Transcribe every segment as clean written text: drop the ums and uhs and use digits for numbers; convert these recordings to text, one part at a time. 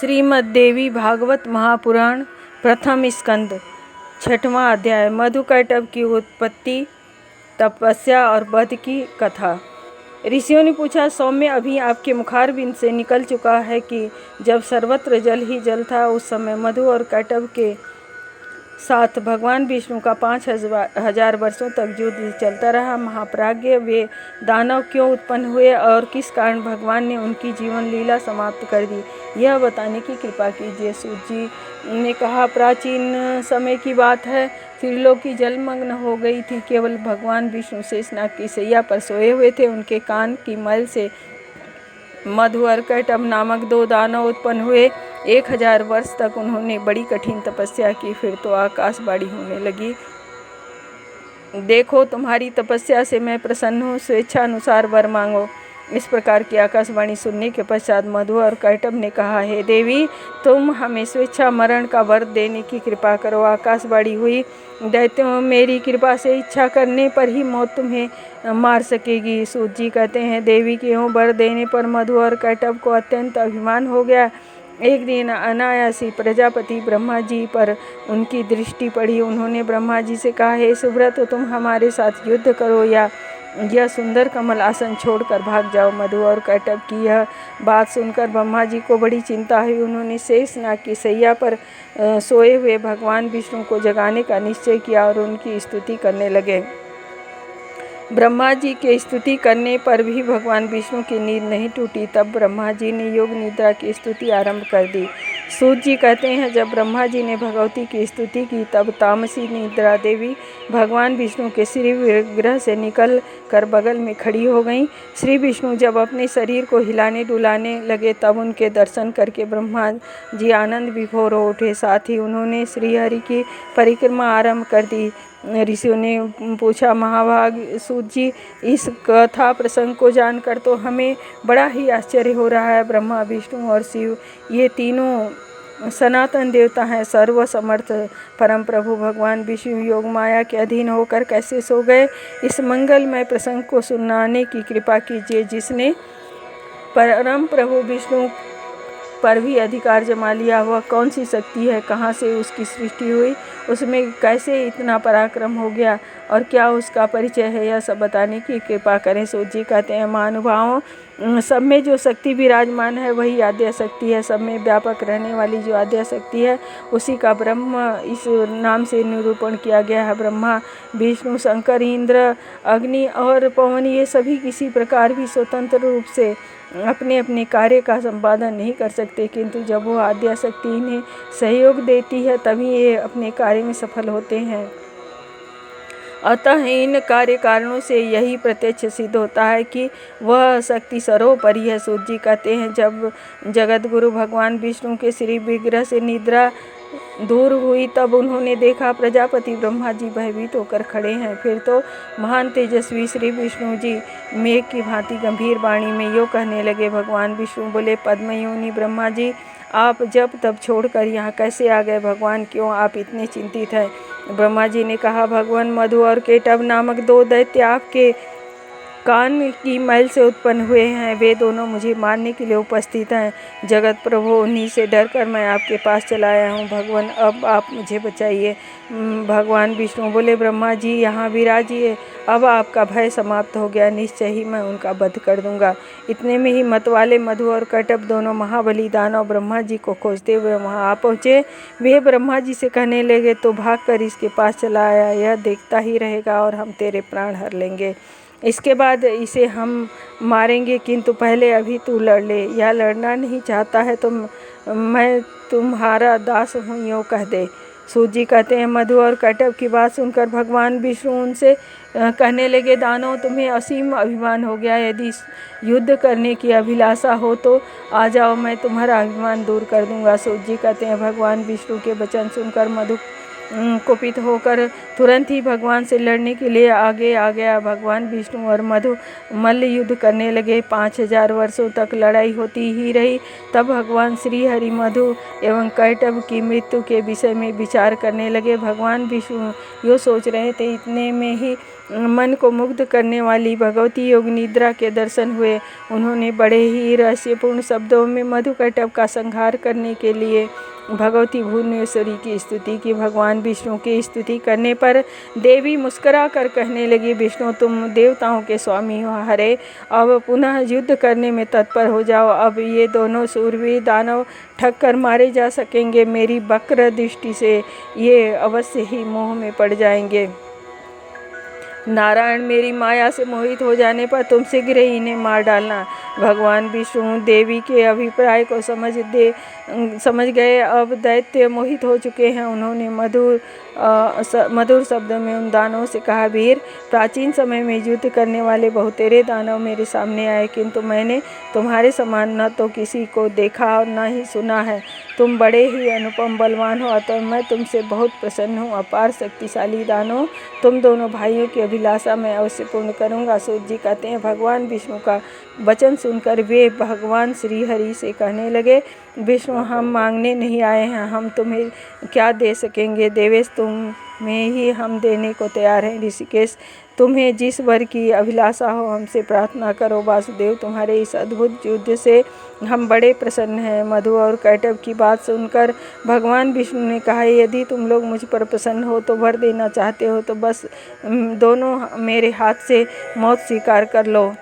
श्रीमद्देवी भागवत महापुराण प्रथम स्कंद छठवां अध्याय। मधुकैटभ की उत्पत्ति, तपस्या और वध की कथा। ऋषियों ने पूछा, सौम्य, अभी आपके मुखारबिंद से निकल चुका है कि जब सर्वत्र जल ही जल था, उस समय मधु और कैटभ के साथ भगवान विष्णु का 5000 वर्षों तक युद्ध चलता रहा। महाप्राज्ञ, वे दानव क्यों उत्पन्न हुए और किस कारण भगवान ने उनकी जीवन लीला समाप्त कर दी, यह बताने की कृपा कीजिए। सूत जी ने कहा, प्राचीन समय की बात है, त्रिलोकी जलमग्न हो गई थी। केवल भगवान विष्णु शेषनाग की सैया पर सोए हुए थे। उनके कान की मैल से मधु और कैटभ नामक 2 दानव उत्पन्न हुए। 1000 वर्ष तक उन्होंने बड़ी कठिन तपस्या की। फिर तो आकाशवाणी होने लगी, देखो, तुम्हारी तपस्या से मैं प्रसन्न हूँ, स्वेच्छा अनुसार वर मांगो। इस प्रकार की आकाशवाणी सुनने के पश्चात मधु और कैटभ ने कहा, हे देवी, तुम हमें स्वेच्छा मरण का वर देने की कृपा करो। आकाशवाणी हुई, दैत्यों, मेरी कृपा से इच्छा करने पर ही मौत तुम्हें मार सकेगी। सूत जी कहते हैं, देवी के यूँ वर देने पर मधु और कैटभ को अत्यंत अभिमान हो गया। एक दिन अनायासी प्रजापति ब्रह्मा जी पर उनकी दृष्टि पड़ी। उन्होंने ब्रह्मा जी से कहा, हे सुब्रत, तुम हमारे साथ युद्ध करो या यह सुंदर कमल आसन छोड़कर भाग जाओ। मधु और कैटभ की यह बात सुनकर ब्रह्मा जी को बड़ी चिंता हुई। उन्होंने शेषनाग की सैया पर सोए हुए भगवान विष्णु को जगाने का निश्चय किया और उनकी स्तुति करने लगे। ब्रह्मा जी के स्तुति करने पर भी भगवान विष्णु की नींद नहीं टूटी। तब ब्रह्मा जी ने योग निद्रा की स्तुति आरंभ कर दी। सूत जी कहते हैं, जब ब्रह्मा जी ने भगवती की स्तुति की, तब तामसी निद्रा देवी भगवान विष्णु के श्री विग्रह से निकल कर बगल में खड़ी हो गईं। श्री विष्णु जब अपने शरीर को हिलाने डुलाने लगे, तब उनके दर्शन करके ब्रह्मा जी आनंद विभोर हो उठे। साथ ही उन्होंने श्रीहरि की परिक्रमा आरंभ कर दी। ऋषियों ने पूछा, महाभाग सूत जी, इस कथा प्रसंग को जानकर तो हमें बड़ा ही आश्चर्य हो रहा है। ब्रह्मा, विष्णु और शिव, ये तीनों सनातन देवता हैं। सर्वसमर्थ परम प्रभु भगवान विष्णु योग माया के अधीन होकर कैसे सो गए? इस मंगलमय प्रसंग को सुनाने की कृपा कीजिए। जिसने परम प्रभु विष्णु पर भी अधिकार जमा लिया, वह कौन सी शक्ति है? कहाँ से उसकी सृष्टि हुई? उसमें कैसे इतना पराक्रम हो गया और क्या उसका परिचय है? यह सब बताने की कृपा करें। सूत जी कहते हैं, महानुभावों, सब में जो शक्ति विराजमान है वही आद्या शक्ति है। सब में व्यापक रहने वाली जो आद्या शक्ति है, उसी का ब्रह्म इस नाम से निरूपण किया गया है। ब्रह्मा, विष्णु, शंकर, इंद्र, अग्नि और पवन, ये सभी किसी प्रकार भी स्वतंत्र रूप से अपने अपने कार्य का संपादन नहीं कर सकते, किंतु जब वो आद्या शक्ति इन्हें सहयोग देती है, तभी ये अपने कार्य में सफल होते हैं। अतः इन कार्य कारणों से यही प्रत्यक्ष सिद्ध होता है कि वह शक्ति सर्वोपरि है। सूत जी कहते हैं, जब जगत गुरु भगवान विष्णु के श्री विग्रह से निद्रा दूर हुई, तब उन्होंने देखा प्रजापति ब्रह्मा जी भयभीत होकर खड़े हैं। फिर तो महान तेजस्वी श्री विष्णु जी मेघ की भांति गंभीर वाणी में यो कहने लगे। भगवान विष्णु बोले, पद्मयोनि ब्रह्मा जी, आप जब तब छोड़कर यहाँ कैसे आ गए? भगवान, क्यों आप इतने चिंतित हैं? ब्रह्मा जी ने कहा, भगवान, मधु और कैटभ नामक 2 दैत्य आपके कान की मैल से उत्पन्न हुए हैं। वे दोनों मुझे मारने के लिए उपस्थित हैं। जगत प्रभु, उन्हीं से डरकर मैं आपके पास चला आया हूँ। भगवान, अब आप मुझे बचाइए। भगवान विष्णु बोले, ब्रह्मा जी, यहाँ विराजिए। अब आपका भय समाप्त हो गया, निश्चय ही मैं उनका वध कर दूंगा। इतने में ही मतवाले मधु और कैटभ दोनों महाबली दानव ब्रह्मा जी को खोजते हुए वहाँ आ पहुँचे। वे ब्रह्मा जी से कहने लगे, तो भाग कर इसके पास चला आया, यह देखता ही रहेगा और हम तेरे प्राण हर लेंगे। इसके बाद इसे हम मारेंगे, किंतु पहले अभी तू लड़ ले। यह लड़ना नहीं चाहता है तो मैं तुम्हारा दास हूँ, यूँ कह दे। सूत जी कहते हैं, मधु और कैटभ की बात सुनकर भगवान विष्णु उनसे कहने लगे, दानव, तुम्हें असीम अभिमान हो गया। यदि युद्ध करने की अभिलाषा हो तो आ जाओ, मैं तुम्हारा अभिमान दूर कर दूंगा। सूत जी कहते हैं, भगवान विष्णु के वचन सुनकर मधु कुपित होकर तुरंत ही भगवान से लड़ने के लिए आगे आ गया। भगवान विष्णु और मधु मल्ल युद्ध करने लगे। 5000 वर्षों तक लड़ाई होती ही रही। तब भगवान श्री हरि मधु एवं कैटभ की मृत्यु के विषय में विचार करने लगे। भगवान विष्णु यो सोच रहे थे, इतने में ही मन को मुग्ध करने वाली भगवती योग निद्रा के दर्शन हुए। उन्होंने बड़े ही रहस्यपूर्ण शब्दों में मधुकैटभ का संहार करने के लिए भगवती भुवनेश्वरी की स्तुति की। भगवान विष्णु की स्तुति करने पर देवी मुस्कुरा कर कहने लगी, विष्णु तुम देवताओं के स्वामी हो, हरे अब पुनः युद्ध करने में तत्पर हो जाओ। अब ये दोनों सूरवीर दानव ठग कर मारे जा सकेंगे। मेरी वक्र दृष्टि से ये अवश्य ही मोह में पड़ जाएंगे। नारायण मेरी माया से मोहित हो जाने पर तुम शीघ्र ही इन्हें मार डालना। भगवान विष्णु देवी के अभिप्राय को समझ गए। अब दैत्य मोहित हो चुके हैं। उन्होंने मधुर शब्द में उन दानवों से कहा, वीर प्राचीन समय में युद्ध करने वाले बहुतेरे दानव मेरे सामने आए, किंतु मैंने तुम्हारे समान न तो किसी को देखा और न ही सुना है। तुम बड़े ही अनुपम बलवान हो, अतः मैं तुमसे बहुत प्रसन्न हूँ। अपार शक्तिशाली दानव, तुम दोनों भाइयों की अभिलाषा मैं अवश्य पूर्ण करूँगा। सूत जी कहते हैं, भगवान विष्णु का वचन सुनकर वे भगवान श्री हरि से कहने लगे, विष्णु हम मांगने नहीं आए हैं, हम तुम्हें क्या दे सकेंगे। देवेश तुम्हें ही हम देने को तैयार हैं। ऋषिकेश तुम्हें जिस वर की अभिलाषा हो हमसे प्रार्थना करो। वासुदेव तुम्हारे इस अद्भुत युद्ध से हम बड़े प्रसन्न हैं। मधु और कैटभ की बात सुनकर भगवान विष्णु ने कहा, यदि तुम लोग मुझ पर प्रसन्न हो तो वर देना चाहते हो तो बस दोनों मेरे हाथ से मौत स्वीकार कर लो।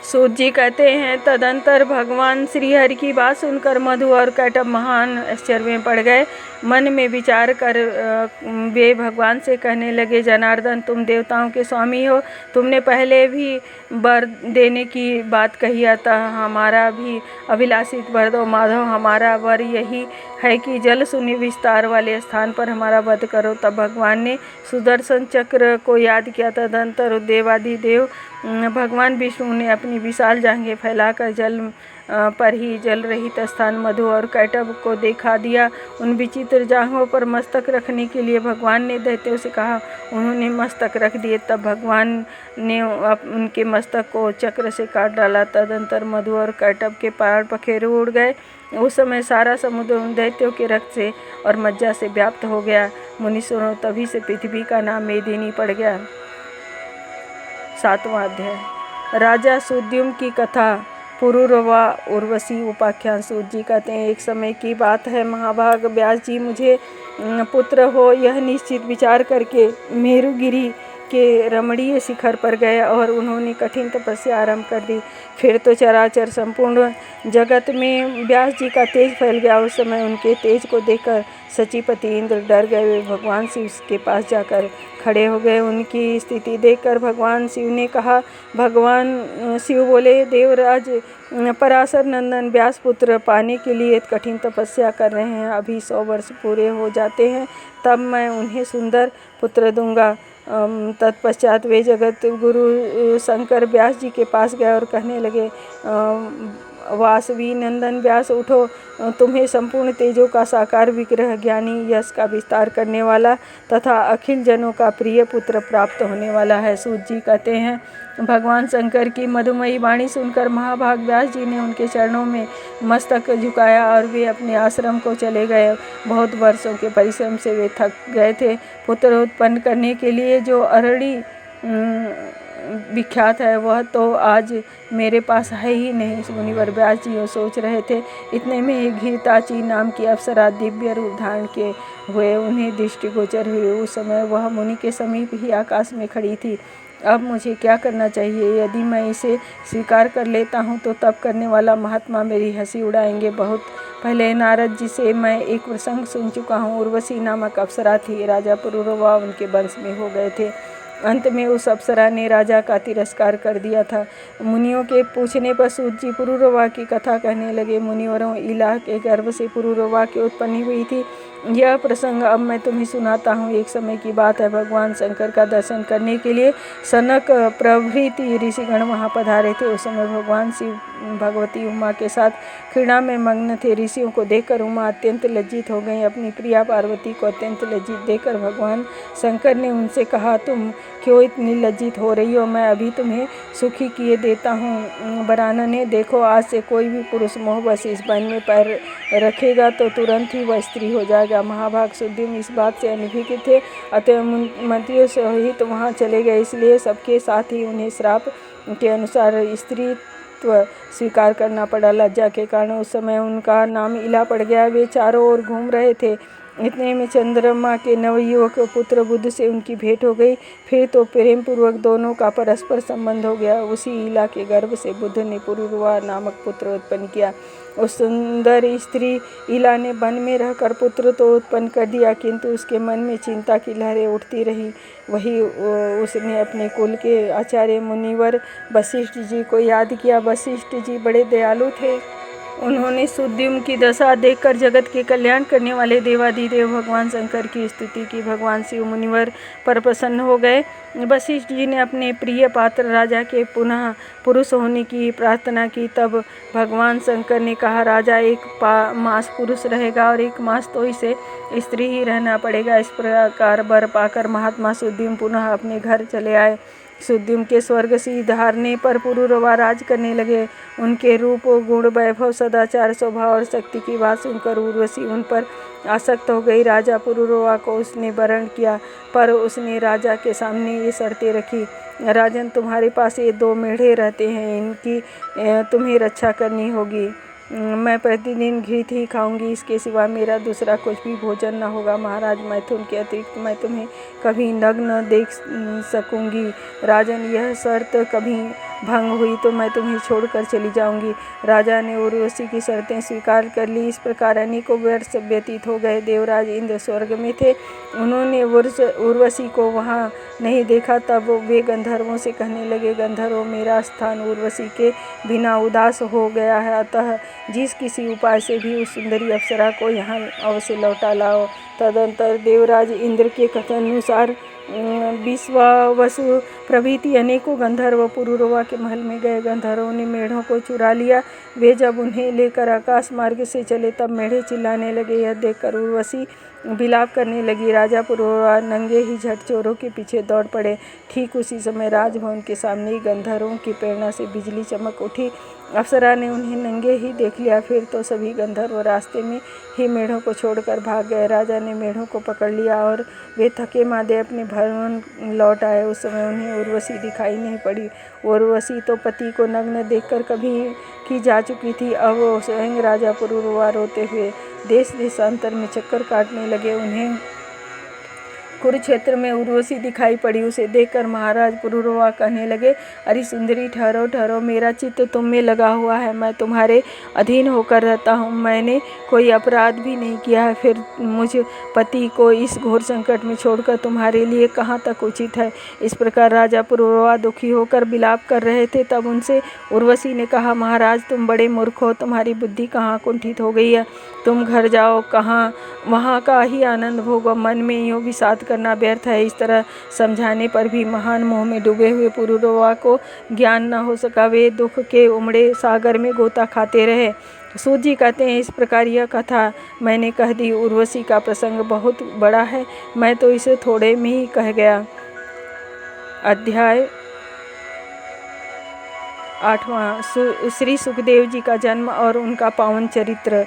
सूत जी कहते हैं, तदंतर भगवान श्री हरि की बात सुनकर मधु और कैटभ महान आश्चर्य में पड़ गए। मन में विचार कर वे भगवान से कहने लगे, जनार्दन तुम देवताओं के स्वामी हो, तुमने पहले भी वर देने की बात कही, अतः हमारा भी अभिलाषित वर दो। माधव वरवर यही है कि जल शून्य विस्तार वाले स्थान पर हमारा वध करो। तब भगवान ने सुदर्शन चक्र को याद किया। तदंतर देवाधिदेव भगवान विष्णु ने अपनी विशाल जांघें फैलाकर जल पर ही जल रहित स्थान मधु और कैटभ को दिखा दिया। उन विचित्र जांघों पर मस्तक रखने के लिए भगवान ने दैत्यों से कहा। उन्होंने मस्तक रख दिए। तब भगवान ने उनके मस्तक को चक्र से काट डाला। तदंतर मधु और कैटभ के पैर पखेरु उड़ गए। उस समय सारा समुद्र उन दैत्यों के रक्त से और मज्जा से व्याप्त हो गया। मुनीश्वरों, तभी से पृथ्वी का नाम मेदिनी पड़ गया। 7वां अध्याय, राजा सुद्युम्न की कथा। पुरुरवा उर्वशी उपाख्यान। सूत जी कहते हैं, एक समय की बात है, महाभाग व्यास जी मुझे पुत्र हो यह निश्चित विचार करके मेरुगिरी के रमणीय शिखर पर गए और उन्होंने कठिन तपस्या आरंभ कर दी। फिर तो चराचर संपूर्ण जगत में व्यास जी का तेज फैल गया। उस समय उनके तेज को देखकर सचिपति इंद्र डर गए। वे भगवान शिव के पास जाकर खड़े हो गए। उनकी स्थिति देखकर भगवान शिव ने कहा। भगवान शिव बोले, देवराज पराशर नंदन व्यास पुत्र पाने के लिए कठिन तपस्या कर रहे हैं। अभी 100 वर्ष पूरे हो जाते हैं, तब मैं उन्हें सुंदर पुत्र दूंगा। तत्पश्चात वे जगत गुरु शंकर व्यास जी के पास गए और कहने लगे, वासवी नंदन व्यास उठो, तुम्हें संपूर्ण तेजों का साकार विग्रह, ज्ञानी यश का विस्तार करने वाला तथा अखिल जनों का प्रिय पुत्र प्राप्त होने वाला है। सूत जी कहते हैं, भगवान शंकर की मधुमयी वाणी सुनकर महाभाग व्यास जी ने उनके चरणों में मस्तक झुकाया और वे अपने आश्रम को चले गए। बहुत वर्षों के परिश्रम से वे थक गए थे। पुत्र उत्पन्न करने के लिए जो अरणी विख्यात है वह तो आज मेरे पास है ही नहीं। मुनिवर व्यास जी सोच रहे थे, इतने में ही घृताची नाम की अप्सरा दिव्य रूप धारण के हुए उन्हें दृष्टिगोचर हुई। उस समय वह मुनि के समीप ही आकाश में खड़ी थी। अब मुझे क्या करना चाहिए? यदि मैं इसे स्वीकार कर लेता हूँ तो तब करने वाला महात्मा मेरी हंसी उड़ाएंगे। बहुत पहले नारद जी से मैं एक प्रसंग सुन चुका हूँ। उर्वशी नामक अप्सरा थी। राजा पुरुरवा उनके वंश में हो गए थे। अंत में उस अप्सरा ने राजा का तिरस्कार कर दिया था। मुनियों के पूछने पर सूत जी पुरुरवा की कथा कहने लगे। मुनिवरों, इला के गर्भ से पुरुरवा की उत्पत्ति हुई थी। यह प्रसंग अब मैं तुम्हें सुनाता हूँ। एक समय की बात है, भगवान शंकर का दर्शन करने के लिए सनक प्रभृति ऋषिगण वहाँ पधारे थे। उस समय भगवान शिव भगवती उमा के साथ क्रीड़ा में मग्न थे। ऋषियों को देखकर उमा अत्यंत लज्जित हो गई। अपनी प्रिया पार्वती को अत्यंत लज्जित देखकर भगवान शंकर ने उनसे कहा, तुम क्यों इतनी लज्जित हो रही हो? मैं अभी तुम्हें सुखी किए देता हूँ। वरानने, देखो आज से कोई भी पुरुष मोहवश इस वन में पैर रखेगा तो तुरंत ही वह स्त्री हो जाएगा। पड़ेगा। महाभाग सुद्युम इस बात से अनभिज्ञ थे, अतः मंत्रियों सहित वहाँ चले गए। इसलिए सबके साथ ही उन्हें श्राप के अनुसार स्त्रीत्व स्वीकार करना पड़ा। लज्जा के कारण उस समय उनका नाम इला पड़ गया। वे चारों ओर घूम रहे थे, इतने में चंद्रमा के नवयुवक पुत्र बुद्ध से उनकी भेंट हो गई। फिर तो प्रेम पूर्वक दोनों का परस्पर संबंध हो गया। उसी इला के गर्भ से बुद्ध ने पुरुरवा नामक पुत्र उत्पन्न किया। उस सुंदर स्त्री इला ने वन में रहकर पुत्र तो उत्पन्न कर दिया, किंतु उसके मन में चिंता की लहरें उठती रही। वही उसने अपने कुल के आचार्य मुनिवर वशिष्ठ जी को याद किया। वशिष्ठ जी बड़े दयालु थे। उन्होंने सुद्युम्न की दशा देखकर जगत के कल्याण करने वाले देवाधिदेव भगवान शंकर की स्तुति की। भगवान शिव मुनिवर पर प्रसन्न हो गए। वशिष्ठ जी ने अपने प्रिय पात्र राजा के पुनः पुरुष होने की प्रार्थना की। तब भगवान शंकर ने कहा, राजा एक मास पुरुष रहेगा और एक मास तो इसे स्त्री ही रहना पड़ेगा। इस प्रकार वर पाकर महात्मा सुद्युम्न पुनः अपने घर चले आए। सुद्युम्न के स्वर्ग से धारने पर पुरुरवा राज करने लगे। उनके रूप, गुण, वैभव, सदाचार, स्वभाव और शक्ति की बात सुनकर उर्वशी उन पर आसक्त हो गई। राजा पुरुरवा को उसने वरण किया, पर उसने राजा के सामने ये शर्तें रखी। राजन, तुम्हारे पास ये 2 मेढ़े रहते हैं, इनकी तुम्हें रक्षा करनी होगी। मैं प्रतिदिन घृत ही खाऊंगी, इसके सिवा मेरा दूसरा कुछ भी भोजन न होगा। महाराज, मैथुन के अतिरिक्त मैं तुम्हें कभी नग्न देख सकूंगी। राजन, यह शर्त कभी भंग हुई तो मैं तुम्हें छोड़कर चली जाऊंगी। राजा ने उर्वशी की शर्तें स्वीकार कर ली। इस प्रकार अनेकों वर्ष व्यतीत हो गए। देवराज इंद्र स्वर्ग में थे। उन्होंने उर्वशी को वहाँ नहीं देखा। तब वे गंधर्वों से कहने लगे, गंधर्वों, मेरा स्थान उर्वशी के बिना उदास हो गया है, अतः जिस किसी उपाय से भी उस सुंदरी अप्सरा को यहाँ अवश्य लौटा लाओ। तदंतर देवराज इंद्र के कथनानुसार विश्वावसु प्रभृति अनेकों गंधर्व पुरुरवा के महल में गए। गंधर्वों ने मेढ़ों को चुरा लिया। वे जब उन्हें लेकर आकाश मार्ग से चले तब मेढ़े चिल्लाने लगे। यह देखकर उर्वशी विलाप करने लगी। राजा पुरुरवा नंगे ही झट चोरों के पीछे दौड़ पड़े। ठीक उसी समय राजभवन के सामने ही गंधर्वों की प्रेरणा से बिजली चमक उठी। अप्सरा ने उन्हें नंगे ही देख लिया। फिर तो सभी गंधर्व रास्ते में ही मेढ़ों को छोड़कर भाग गए। राजा ने मेढ़ों को पकड़ लिया और वे थके मादे अपने भवन लौट आए। उस समय उन्हें उर्वशी दिखाई नहीं पड़ी। उर्वशी तो पति को नग्न देखकर कभी की जा चुकी थी। अब वो स्वयं राजा पुरुरवा रोते हुए देश देशांतर में चक्कर काटने लगे। उन्हें कुरुक्षेत्र में उर्वशी दिखाई पड़ी। उसे देखकर महाराज पुरुरवा कहने लगे, अरे सुंदरी, ठहरो ठहरो, मेरा चित्त तुम में लगा हुआ है। मैं तुम्हारे अधीन होकर रहता हूँ। मैंने कोई अपराध भी नहीं किया है। फिर मुझ पति को इस घोर संकट में छोड़कर तुम्हारे लिए कहाँ तक उचित है। इस प्रकार राजा पुरुरवा दुखी होकर विलाप कर रहे थे। तब उनसे उर्वशी ने कहा, महाराज, तुम बड़े मूर्ख हो। तुम्हारी बुद्धि कहाँ कुंठित हो गई है। तुम घर जाओ, कहाँ वहाँ का ही आनंद भोगो। मन में यूँ विषाद करना व्यर्थ है। इस तरह समझाने पर भी महान मोह में डूबे हुए पुरुरवा को ज्ञान न हो सका। वे दुख के उमड़े सागर में गोता खाते रहे। सूत जी कहते हैं, इस प्रकार यह कथा मैंने कह दी। उर्वशी का प्रसंग बहुत बड़ा है, मैं तो इसे थोड़े में ही कह गया। अध्याय 8वां। श्री सुखदेव जी का जन्म और उनका पावन चरित्र।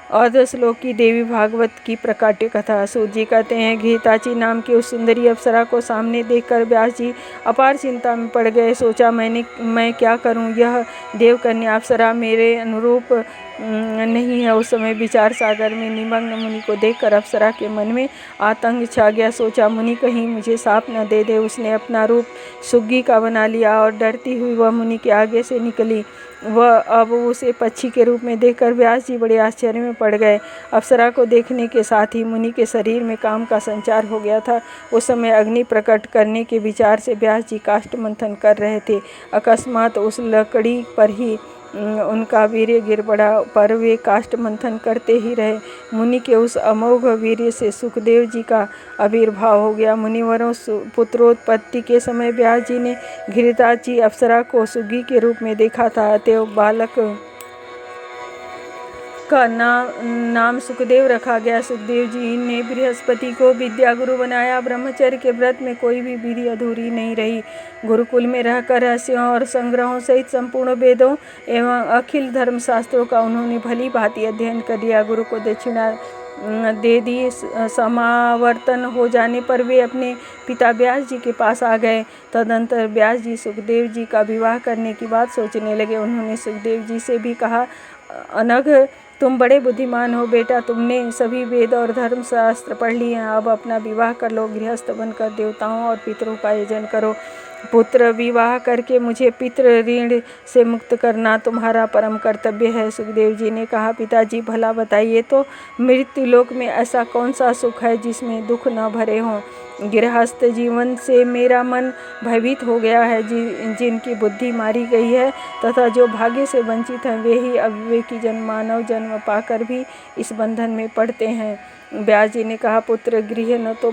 अर्ध श्लोक की देवी भागवत की प्रकाट्य कथा। सूत जी कहते हैं, घृताची नाम की उस सुंदरी अप्सरा को सामने देखकर व्यास जी अपार चिंता में पड़ गए। सोचा, मैं क्या करूं। यह देवकन्या अप्सरा मेरे अनुरूप नहीं है। उस समय विचार सागर में निमग्न मुनि को देखकर अप्सरा के मन में आतंक छा गया। सोचा, मुनि कहीं मुझे साप न दे दे। उसने अपना रूप सुग्गी का बना लिया और डरती हुई वह मुनि के आगे से निकली। वह अब उसे पक्षी के रूप में देखकर व्यास जी बड़े आश्चर्य में पड़ गए। अप्सरा को देखने के साथ ही मुनि के शरीर में काम का संचार हो गया था। उस समय अग्नि प्रकट करने के विचार से व्यास जी काष्ठ मंथन कर रहे थे। अकस्मात उस लकड़ी पर ही उनका वीर्य गिर पड़ा, पर वे काष्ठ मंथन करते ही रहे। मुनि के उस अमोघ वीर्य से सुखदेव जी का आविर्भाव हो गया। मुनिवरों पुत्रोत्पत्ति के समय व्यास जी ने घृताची अप्सरा को सुग्गी के रूप में देखा था। अतएव बालक का नाम सुखदेव रखा गया। सुखदेव जी ने बृहस्पति को विद्या गुरु बनाया। ब्रह्मचर्य के व्रत में कोई भी विधि अधूरी नहीं रही। गुरुकुल में रहकर रहस्यों और संग्रहों सहित संपूर्ण वेदों एवं अखिल धर्मशास्त्रों का उन्होंने भली भांति अध्ययन कर लिया। गुरु को दक्षिणा दे दी। समावर्तन हो जाने पर वे अपने पिता व्यास जी के पास आ गए। तदंतर व्यास जी सुखदेव जी का विवाह करने की बात सोचने लगे। उन्होंने सुखदेव जी से भी कहा, अनघ तुम बड़े बुद्धिमान हो बेटा, तुमने सभी वेद और धर्म शास्त्र पढ़ लिए हैं, अब अपना विवाह कर लो, गृहस्थ बनकर देवताओं और पितरों का आयोजन करो। पुत्र विवाह करके मुझे पितृ ऋण से मुक्त करना तुम्हारा परम कर्तव्य है। सुखदेव जी ने कहा, पिताजी भला बताइए तो मृत्यु लोक में ऐसा कौन सा सुख है जिसमें दुख न भरे हों। गृहस्थ जीवन से मेरा मन भयभीत हो गया है। जिनकी बुद्धि मारी गई है तथा जो भाग्य से वंचित हैं, वे ही अविवेकी जन मानव जन्म पाकर भी इस बंधन में पड़ते हैं। व्यास जी ने कहा, पुत्र गृह न तो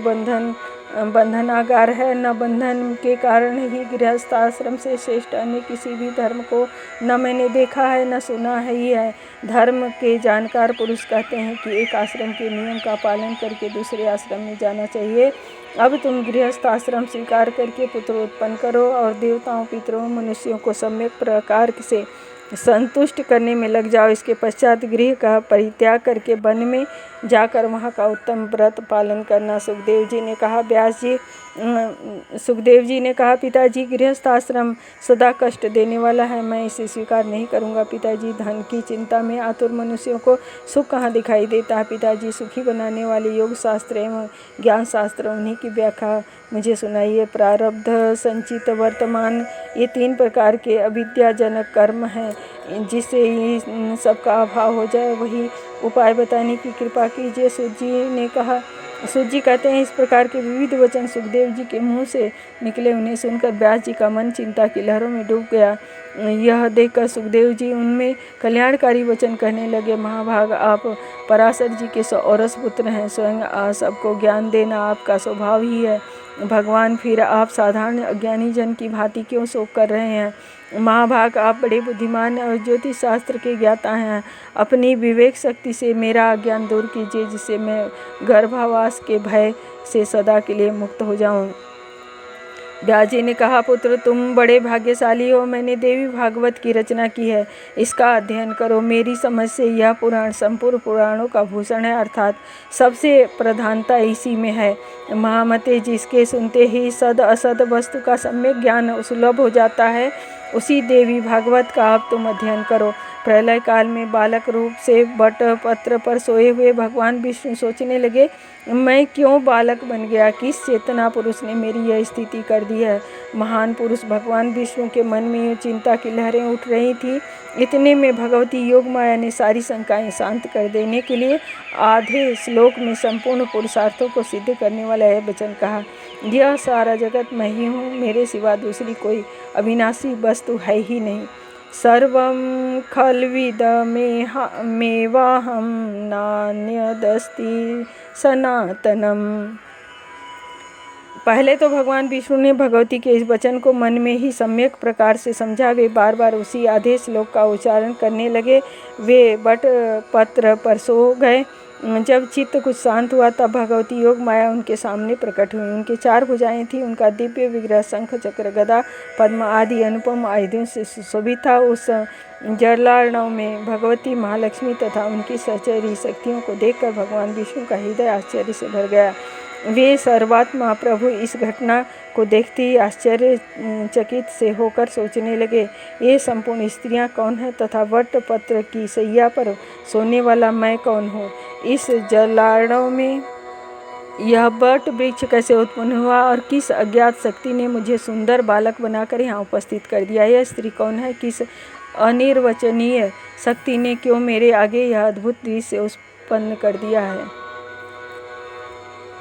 बंधनागार है, न बंधन के कारण ही गृहस्थ आश्रम से श्रेष्ठ अन्य किसी भी धर्म को न मैंने देखा है न सुना है ही है। धर्म के जानकार पुरुष कहते हैं कि एक आश्रम के नियम का पालन करके दूसरे आश्रम में जाना चाहिए। अब तुम गृहस्थ आश्रम स्वीकार करके पुत्र उत्पन्न करो और देवताओं पितरों मनुष्यों को सम्यक प्रकार से संतुष्ट करने में लग जाओ। इसके पश्चात गृह का परित्याग करके वन में जाकर वहाँ का उत्तम व्रत पालन करना। सुखदेव जी ने कहा, पिताजी गृहस्थ आश्रम सदा कष्ट देने वाला है, मैं इसे स्वीकार नहीं करूँगा। पिताजी धन की चिंता में आतुर मनुष्यों को सुख कहाँ दिखाई देता है। पिताजी सुखी बनाने वाले योग शास्त्र एवं ज्ञान शास्त्र, उन्हीं की व्याख्या मुझे सुनाइए। प्रारब्ध, संचित, वर्तमान, ये 3 प्रकार के अविद्याजनक कर्म हैं, जिससे इन सबका अभाव हो जाए वही उपाय बताने की कृपा कीजिए। सूत जी कहते हैं, इस प्रकार के विविध वचन सुखदेव जी के मुँह से निकले। उन्हें सुनकर व्यास जी का मन चिंता की लहरों में डूब गया। यह देखकर सुखदेव जी उनमें कल्याणकारी वचन कहने लगे, महाभाग आप पराशर जी के औरस पुत्र हैं, स्वयं सबको ज्ञान देना आपका स्वभाव ही है। भगवान, फिर आप साधारण अज्ञानी जन की भांति क्यों शोक कर रहे हैं। महाभाग, आप बड़े बुद्धिमान और ज्योतिष शास्त्र के ज्ञाता हैं, अपनी विवेक शक्ति से मेरा अज्ञान दूर कीजिए, जिससे मैं गर्भावास के भय से सदा के लिए मुक्त हो जाऊं। व्यास जी ने कहा, पुत्र तुम बड़े भाग्यशाली हो, मैंने देवी भागवत की रचना की है, इसका अध्ययन करो। मेरी समझ से यह पुराण संपूर्ण पुराणों का भूषण है, अर्थात सबसे प्रधानता इसी में है। महामते, जिसके सुनते ही सद असद वस्तु का सम्यक ज्ञान सुलभ हो जाता है, उसी देवी भागवत का अब तुम अध्ययन करो। प्रलय काल में बालक रूप से बट पत्र पर सोए हुए भगवान विष्णु सोचने लगे, मैं क्यों बालक बन गया, किस चेतना पुरुष ने मेरी यह स्थिति कर दी है। महान पुरुष भगवान विष्णु के मन में चिंता की लहरें उठ रही थी। इतने में भगवती योग माया ने सारी शंकाएं शांत कर देने के लिए आधे श्लोक में संपूर्ण पुरुषार्थों को सिद्ध करने वाला यह वचन कहा, यह सारा जगत मैं ही हूँ, मेरे सिवा दूसरी कोई अविनाशी वस्तु है ही नहीं। सर्वं खल्विदमेवाहं नान्यदस्ति सनातनम। पहले तो भगवान विष्णु ने भगवती के इस वचन को मन में ही सम्यक प्रकार से समझा। वे बार बार उसी आधे श्लोक का उच्चारण करने लगे। वे बट पत्र पर सो गए। जब चित्त कुछ शांत हुआ तब भगवती योग माया उनके सामने प्रकट हुई। उनके 4 भुजाएं थीं, उनका दिव्य विग्रह शंख चक्र गदा पद्म आदि अनुपम आयुधों से सुशोभित था। उस जलार्णव में भगवती महालक्ष्मी तथा उनकी सहचरी शक्तियों को देखकर भगवान विष्णु का हृदय आश्चर्य से भर गया। वे सर्वात्मा प्रभु इस घटना को देखते ही आश्चर्यचकित से होकर सोचने लगे, ये संपूर्ण स्त्रियां कौन हैं तथा वट पत्र की सैया पर सोने वाला मैं कौन हूँ। इस जलार्णव में यह वट वृक्ष कैसे उत्पन्न हुआ और किस अज्ञात शक्ति ने मुझे सुंदर बालक बनाकर यहाँ उपस्थित कर दिया। यह स्त्री कौन है, किस अनिर्वचनीय शक्ति ने क्यों मेरे आगे यह अद्भुत दृश्य उत्पन्न कर दिया है।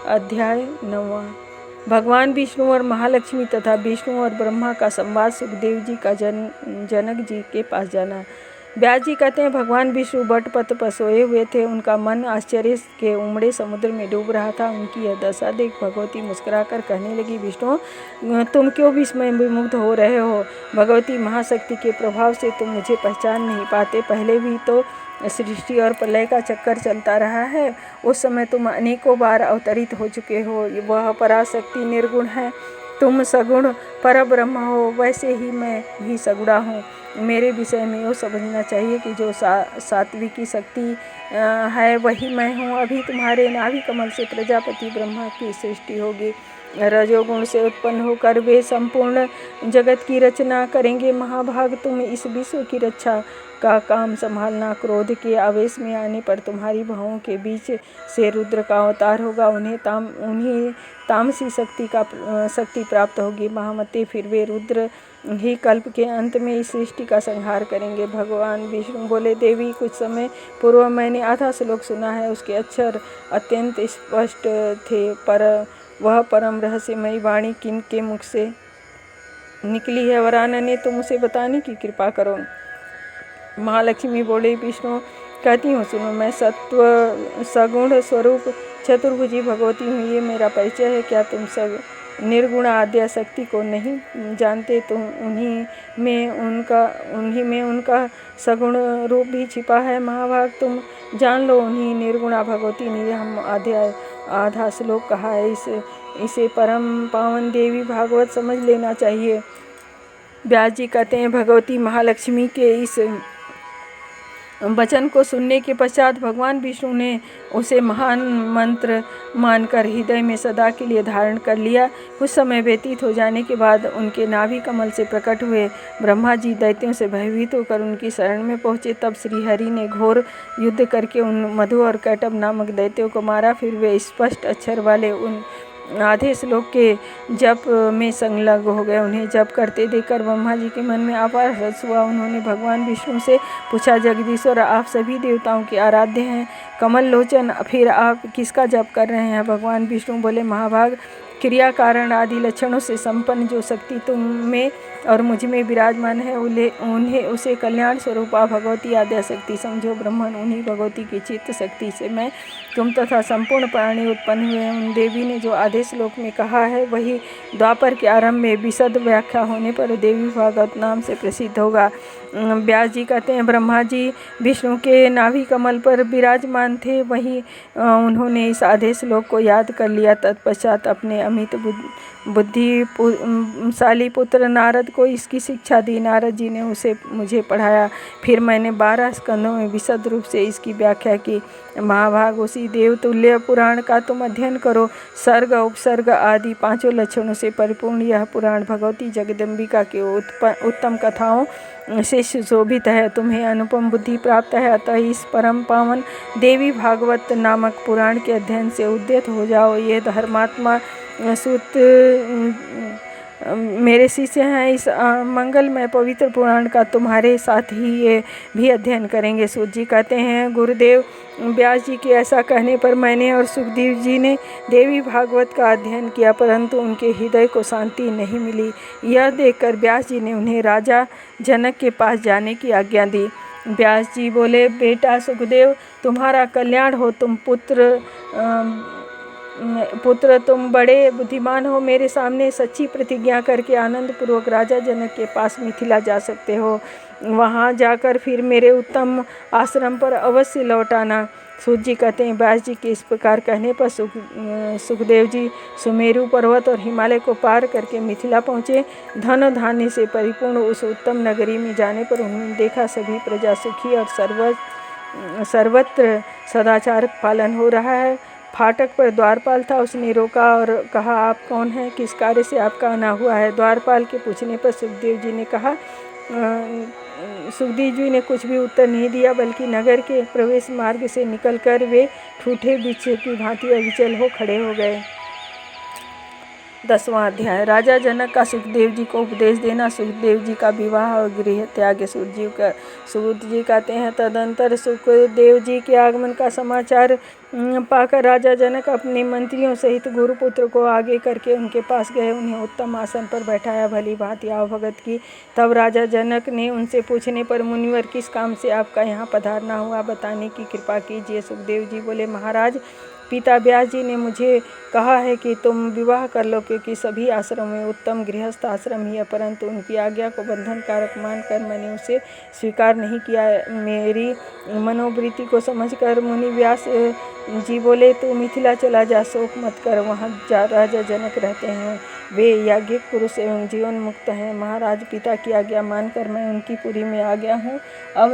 अध्याय 9। भगवान विष्णु और महालक्ष्मी तथा विष्णु और ब्रह्मा का संवाद। सुखदेव जी का जनक जी के पास जाना। व्यास जी कहते हैं, भगवान विष्णु बटपत्र पर सोए हुए थे। उनका मन आश्चर्य के उमड़े समुद्र में डूब रहा था। उनकी यह दशा देख भगवती मुस्कुराकर कहने लगी, विष्णु तुम क्यों विस्मय विमुग्ध हो रहे हो। भगवती महाशक्ति के प्रभाव से तुम मुझे पहचान नहीं पाते। पहले भी तो सृष्टि और प्रलय का चक्कर चलता रहा है, उस समय तुम अनेकों बार अवतरित हो चुके हो। वह पराशक्ति निर्गुण है, तुम सगुण परब्रह्म हो, वैसे ही मैं भी सगुणा हूँ। मेरे विषय में यह समझना चाहिए कि जो सात्विकी शक्ति है वही मैं हूँ। अभी तुम्हारे नाभि कमल से प्रजापति ब्रह्मा की सृष्टि होगी। रजोगुण से उत्पन्न होकर वे संपूर्ण जगत की रचना करेंगे। महाभाग, तुम इस विश्व की रक्षा का काम संभालना। क्रोध के आवेश में आने पर तुम्हारी भवों के बीच से रुद्र का अवतार होगा। उन्हें तामसी शक्ति प्राप्त होगी। महामते, फिर वे रुद्र ही कल्प के अंत में इस सृष्टि का संहार करेंगे। भगवान विष्णु बोले, देवी, कुछ समय पूर्व मैंने आधा श्लोक सुना है। उसके अक्षर अत्यंत स्पष्ट थे, पर वह परम रहस्यमयी वाणी किन के मुख से निकली है? वरानने, तुम उसे बताने की कृपा करो। महालक्ष्मी बोले, विष्णु कहती हूँ, सुनो। मैं सत्व सगुण स्वरूप चतुर्भुजी भगवती हूँ। ये मेरा परिचय है। क्या तुम सब निर्गुण आद्या शक्ति को नहीं जानते? तो उन्हीं में उनका सगुण रूप भी छिपा है। महाभाग, तुम जान लो, उन्हीं निर्गुणा भगवती ने हम आधा श्लोक कहा है। इसे परम पावन देवी भागवत समझ लेना चाहिए। व्यास जी कहते हैं, भगवती महालक्ष्मी के इस वचन को सुनने के पश्चात भगवान विष्णु ने उसे महान मंत्र मानकर हृदय में सदा के लिए धारण कर लिया। कुछ समय व्यतीत हो जाने के बाद उनके नाभि कमल से प्रकट हुए ब्रह्मा जी दैत्यों से भयभीत होकर उनकी शरण में पहुँचे। तब श्री हरि ने घोर युद्ध करके उन मधु और कैटभ नामक दैत्यों को मारा। फिर वे स्पष्ट अक्षर वाले उन आधे श्लोक के जप में संलग्न हो गए। उन्हें जप करते देखकर ब्रह्मा जी के मन में अपार हर्ष हुआ। उन्होंने भगवान विष्णु से पूछा, जगदीश्वर, आप सभी देवताओं के आराध्य हैं, कमल लोचन, फिर आप किसका जप कर रहे हैं? भगवान विष्णु बोले, महाभाग, क्रिया कारण आदि लक्षणों से संपन्न जो शक्ति तुम में और मुझ में विराजमान है, उसे कल्याण स्वरूप भगवती आद्या शक्ति समझो। ब्रह्मन, उन्हीं भगवती की चित्त शक्ति से मैं, तुम तथा संपूर्ण प्राणी उत्पन्न हुए हैं। उन देवी ने जो आधे श्लोक में कहा है वही द्वापर के आरंभ में विशद व्याख्या होने पर देवी भागवत नाम से प्रसिद्ध होगा। व्यास जी कहते हैं, ब्रह्मा जी विष्णु के नाभि कमल पर विराजमान थे, वहीं उन्होंने इस आधे श्लोक को याद कर लिया। तत्पश्चात अपने अमित बुद्धिशाली पुत्र नारद को इसकी शिक्षा दी। नारद जी ने उसे मुझे पढ़ाया। फिर मैंने 12 स्कंदों में विशद रूप से इसकी व्याख्या की। महाभाग, उसी देवतुल्य पुराण का तुम अध्ययन करो। सर्ग, उपसर्ग आदि 5 लक्षणों से परिपूर्ण यह पुराण भगवती जगदम्बिका के उत्तम कथाओं से सुशोभित है। तुम्हें अनुपम बुद्धि प्राप्त है, अतः इस परम पावन देवी भागवत नामक पुराण के अध्ययन से उद्यत हो जाओ। ये धर्मात्मा सूत मेरे शिष्य हैं। इस मंगलमय पवित्र पुराण का तुम्हारे साथ ही ये भी अध्ययन करेंगे। सूत जी कहते हैं, गुरुदेव व्यास जी के ऐसा कहने पर मैंने और सुखदेव जी ने देवी भागवत का अध्ययन किया, परंतु उनके हृदय को शांति नहीं मिली। यह देखकर व्यास जी ने उन्हें राजा जनक के पास जाने की आज्ञा दी। व्यास जी बोले, बेटा सुखदेव, तुम्हारा कल्याण हो। पुत्र तुम बड़े बुद्धिमान हो। मेरे सामने सच्ची प्रतिज्ञा करके आनंद पूर्वक राजा जनक के पास मिथिला जा सकते हो। वहाँ जाकर फिर मेरे उत्तम आश्रम पर अवश्य लौट आना। सूत जी कहते हैं, व्यास जी के इस प्रकार कहने पर सुखदेव जी सुमेरु पर्वत और हिमालय को पार करके मिथिला पहुँचे। धन धान्य से परिपूर्ण उस उत्तम नगरी में जाने पर उन्होंने देखा सभी प्रजा सुखी और सर्वत्र सदाचार पालन हो रहा है। फाटक पर द्वारपाल था। उसने रोका और कहा, आप कौन हैं? किस कार्य से आपका आना हुआ है? द्वारपाल के पूछने पर सुखदेव जी ने कुछ भी उत्तर नहीं दिया, बल्कि नगर के प्रवेश मार्ग से निकलकर वे ठूठे बिच्छे की भांति अविचल हो खड़े हो गए। 10वां अध्याय। राजा जनक का सुखदेव जी को उपदेश देना। सुखदेव जी का विवाह और गृह त्याग। सूत जी कहते हैं, तदंतर सुखदेव जी के आगमन का समाचार पाकर राजा जनक अपने मंत्रियों सहित गुरुपुत्र को आगे करके उनके पास गए। उन्हें उत्तम आसन पर बैठाया, भली भांति आवभगत की। तब राजा जनक ने उनसे पूछने पर, मुनिवर, किस काम से आपका यहाँ पधारना हुआ, बताने की कृपा कीजिए। सुखदेव जी बोले, महाराज, पिता व्यास जी ने मुझे कहा है कि तुम विवाह कर लो, क्योंकि सभी आश्रम में उत्तम गृहस्थ आश्रम ही है, परंतु उनकी आज्ञा को बंधन कारक मानकर मैंने उसे स्वीकार नहीं किया। मेरी मनोवृत्ति को समझकर मुनि व्यास जी बोले, तू मिथिला चला जा, शोक मत कर, वहाँ राजा जनक रहते हैं, वे याज्ञिक पुरुष एवं जीवन मुक्त हैं। महाराज, पिता की आज्ञा मानकर मैं उनकी पुरी में आ गया हूँ। अब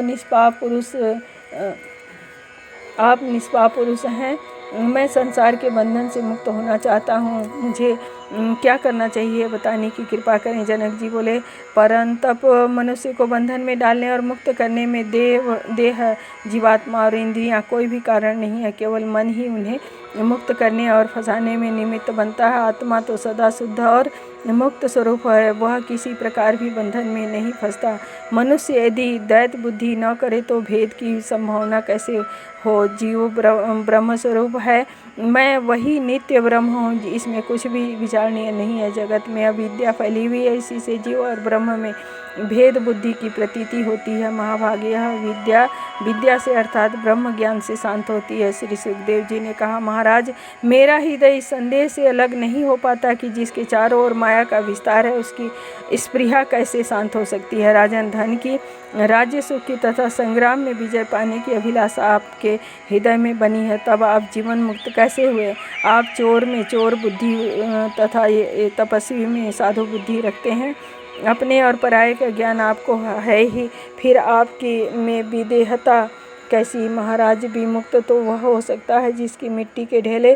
आप निष्पाप पुरुष हैं, मैं संसार के बंधन से मुक्त होना चाहता हूँ, मुझे क्या करना चाहिए बताने की कृपा करें। जनक जी बोले, परंतप मनुष्य को बंधन में डालने और मुक्त करने में देह जीवात्मा और इंद्रियां कोई भी कारण नहीं है, केवल मन ही उन्हें मुक्त करने और फंसाने में निमित्त बनता है। आत्मा तो सदा शुद्ध और मुक्त स्वरूप है, वह किसी प्रकार भी बंधन में नहीं फंसता। मनुष्य यदि द्वैत बुद्धि न करे तो भेद की संभावना कैसे हो। जीव ब्रह्म स्वरूप है, मैं वही नित्य ब्रह्म हूँ, इसमें कुछ भी विचारणीय नहीं है। जगत में अविद्या फैली हुई है, इसी से जीव और ब्रह्म में भेद बुद्धि की प्रतीति होती है। महाभागे यह विद्या से अर्थात ब्रह्म ज्ञान से शांत होती है। श्री सुखदेव जी ने कहा, महाराज, मेरा हृदय इस संदेह से अलग नहीं हो पाता कि जिसके चारों ओर माया का विस्तार है, उसकी स्पृहा कैसे शांत हो सकती है। राजन, धन की, राज्य सुख की तथा संग्राम में विजय पाने की अभिलाषा आपके हृदय में बनी है, तब आप जीवन मुक्त कैसे हुए। आप चोर में चोर बुद्धि तथा तपस्वी में साधु बुद्धि रखते हैं। अपने और पराये का ज्ञान आपको है ही, फिर आपकी में विदेहता कैसी। महाराज, विमुक्त तो वह हो सकता है जिसकी मिट्टी के ढेले,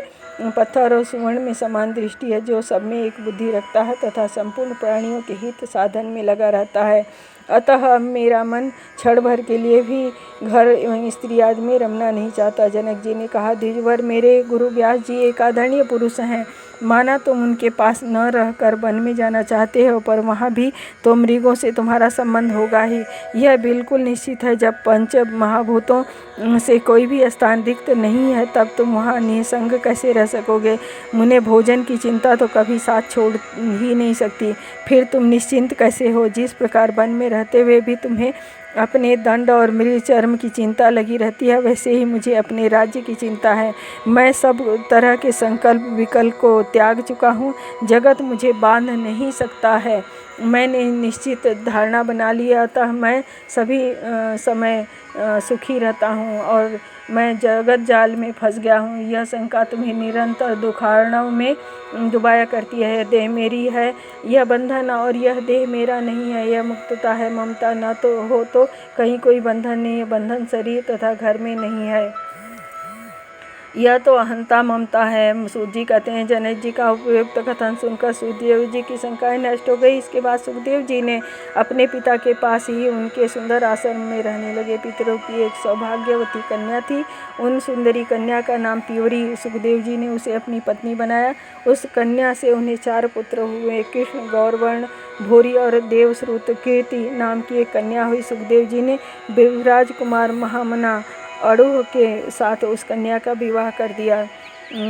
पत्थर और सुवर्ण में समान दृष्टि है, जो सब में एक बुद्धि रखता है तथा संपूर्ण प्राणियों के हित साधन में लगा रहता है। अतः अब मेरा मन क्षण भर के लिए भी घर एवं स्त्री आदि में रमना नहीं चाहता। जनक जी ने कहा, द्विजवर, मेरे गुरु व्यास जी एक आदरणीय पुरुष हैं। माना तुम उनके पास न रहकर वन में जाना चाहते हो, पर वहाँ भी तो मृगों से तुम्हारा संबंध होगा ही। यह बिल्कुल निश्चित है, जब पंच महाभूतों से कोई भी स्थान रिक्त नहीं है, तब तुम वहाँ निसंग कैसे रह सकोगे। मुने भोजन की चिंता तो कभी साथ छोड़ ही नहीं सकती, फिर तुम निश्चिंत कैसे हो। जिस प्रकार वन में रहते हुए भी तुम्हें अपने दंड और मृग चर्म की चिंता लगी रहती है, वैसे ही मुझे अपने राज्य की चिंता है। मैं सब तरह के संकल्प विकल्प को त्याग चुका हूँ, जगत मुझे बांध नहीं सकता है। मैंने निश्चित धारणा बना लिया, अतः मैं सभी समय सुखी रहता हूँ और मैं जगत जाल में फंस गया हूँ। यह शंका तुम्हें निरंतर दुखारणों में डुबाया करती है। यह देह मेरी है, यह बंधन, और यह देह मेरा नहीं है, यह मुक्तता है। ममता न तो हो तो कहीं कोई बंधन नहीं है, बंधन शरीर तथा घर में नहीं है, यह तो अहंता ममता है। सूत जी कहते हैं, जनक जी का उपयुक्त कथन सुनकर सुखदेव जी की शंकाएं नष्ट हो गई। इसके बाद सुखदेव जी ने अपने पिता के पास ही उनके सुंदर आश्रम में रहने लगे। पितरों की एक सौभाग्यवती कन्या थी, उन सुंदरी कन्या का नाम प्योरी। सुखदेव जी ने उसे अपनी पत्नी बनाया। उस कन्या से उन्हें 4 पुत्र हुए। कृष्ण, गौरवर्ण, भोरी और देवश्रुत कीर्ति नाम की एक कन्या हुई। सुखदेव जी ने विभराज कुमार महामना अड़ूह के साथ उस कन्या का विवाह कर दिया।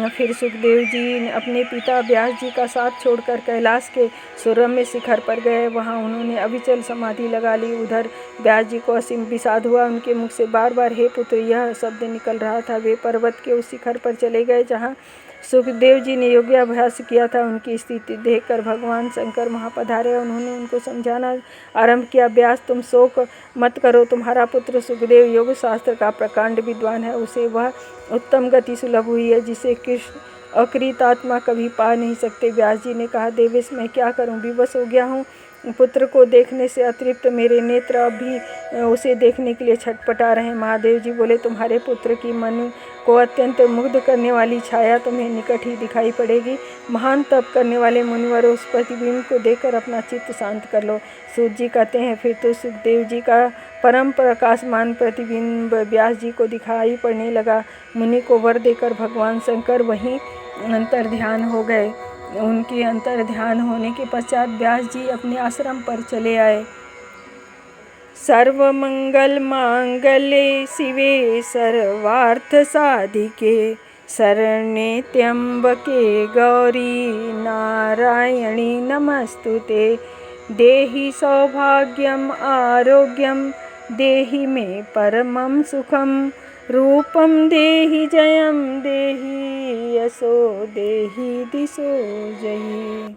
फिर सुखदेव जी ने अपने पिता व्यास जी का साथ छोड़कर कैलाश के सुरम्य शिखर पर गए। वहाँ उन्होंने अविचल समाधि लगा ली। उधर व्यास जी को असीम विषाद हुआ। उनके मुख से बार बार हे पुत्र यह शब्द निकल रहा था। वे पर्वत के उस शिखर पर चले गए जहाँ सुखदेव जी ने योगाभ्यास किया था। उनकी स्थिति देखकर भगवान शंकर वहाँ पधारे। उन्होंने उनको समझाना आरंभ किया, व्यास तुम शोक मत करो, तुम्हारा पुत्र सुखदेव योग शास्त्र का प्रकांड विद्वान है, उसे वह उत्तम गति सुलभ हुई है जिसे कृष्ण अकृतात्मा कभी पा नहीं सकते। व्यास जी ने कहा, देवेश मैं क्या करूं, विवश हो गया हूं। पुत्र को देखने से अतिरिक्त मेरे नेत्र अब भी उसे देखने के लिए छटपटा रहे। महादेव जी बोले, तुम्हारे पुत्र की मन को अत्यंत मुग्ध करने वाली छाया तुम्हें निकट ही दिखाई पड़ेगी। महान तप करने वाले मुनिवर उस प्रतिबिंब को देखकर अपना चित्त शांत कर लो। सूत जी कहते हैं, फिर तो सुखदेव जी का परम प्रकाशमान प्रतिबिंब व्यास जी को दिखाई पड़ने लगा। मुनि को वर देकर भगवान शंकर वहीं अंतर ध्यान हो गए। उनके अंतर ध्यान होने के पश्चात व्यास जी अपने आश्रम पर चले आए। सर्वमंगल मांगल्ये शिवे सर्वार्थ साधिके शरण्ये त्र्यंबके गौरी नारायणी नमस्तुते। देहि सौभाग्यम आरोग्यम देहि मे परमं सुखम रूपं देहि जयं देहि यशो देहि दिशो जयि।